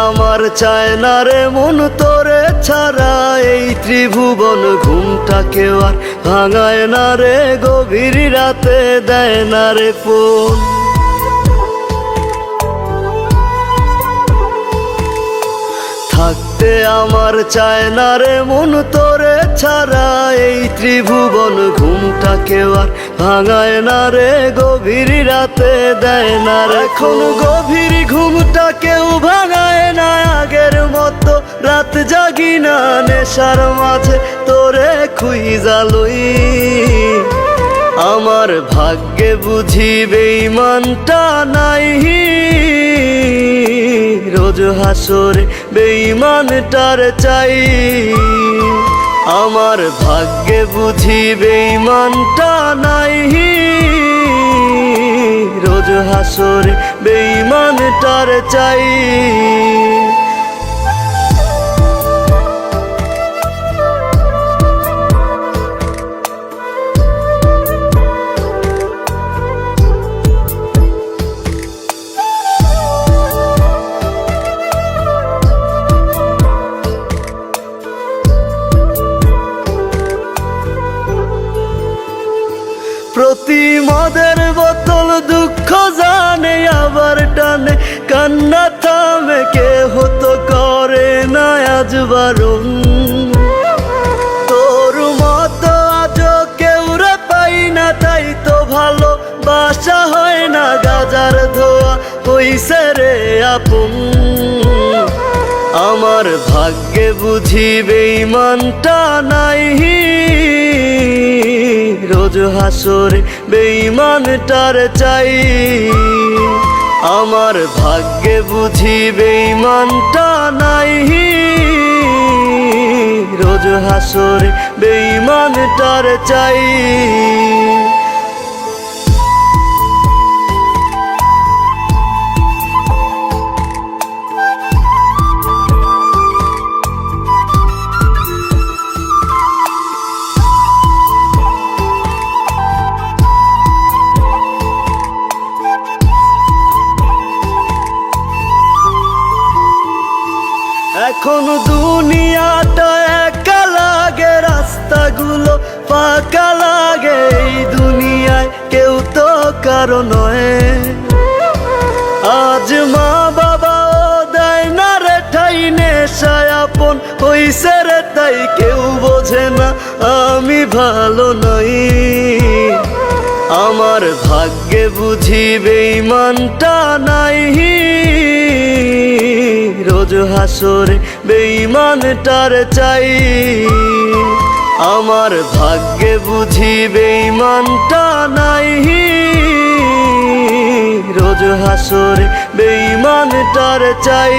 আমার চায় না রে মন তোরে ছাড়া, এই ত্রিভুবন ঘুমটাকেও আর ভাঙায় না রে, গভীর রাতে দেয় না রে ফোন। থাকতে আমার চায় না রে মন তোরে ছাড়া, এই ত্রিভুবন ঘুমটাকেও আর ভাঙায় না রে, গভীর রাতে দেয় না রে। এখন গভীর ঘুমটা কেউ ভাঙায় না, আগের মতো রাত জাগি না, নেশার মাঝে তোরে খুঁজা লই। আমার ভাগ্যে বুঝি বেঈমানটা নাই, রোজ হাসরে বেঈমানটার চাই। আমার ভাগ্যে বুঝি বেঈমানটা নাই, রোজ হাসরে বেঈমানটার চাই। প্রতি মদের বোতল দুঃখ জানে আবার টানে, কান্না থামে কে হতো করে না আজ বারণ। তোর মতো আজও কেউ রে পাই না, তাই তো ভালো বাসা হয় না, গাজার ধোয়া হইছে রে আপন। আমার ভাগ্যে বুঝি বেঈমানটা নাই, রোজ হাসরে বেঈমানটার চাই। আমার ভাগ্যে বুঝি বেঈমানটা নাই, রোজ হাসরে বেঈমানটার চাই। এখন দুনিয়াটা একা লাগে, রাস্তাগুলো ফাঁকা লাগে, এই দুনিয়ায় কেউ তো কারো নয়। আজ মা বাবাও দেয় না রে ঠাই, নেশায় আপন হইছে রে তাই কেউ বোঝে না আমি ভালো নই। আমার ভাগ্যে বুঝি বেঈমানটা নাই, রোজ হাসরে বেঈমানটার চাই। আমার ভাগ্যে বুঝি বেঈমানটা নাই, রোজ হাসরে বেঈমানটার চাই।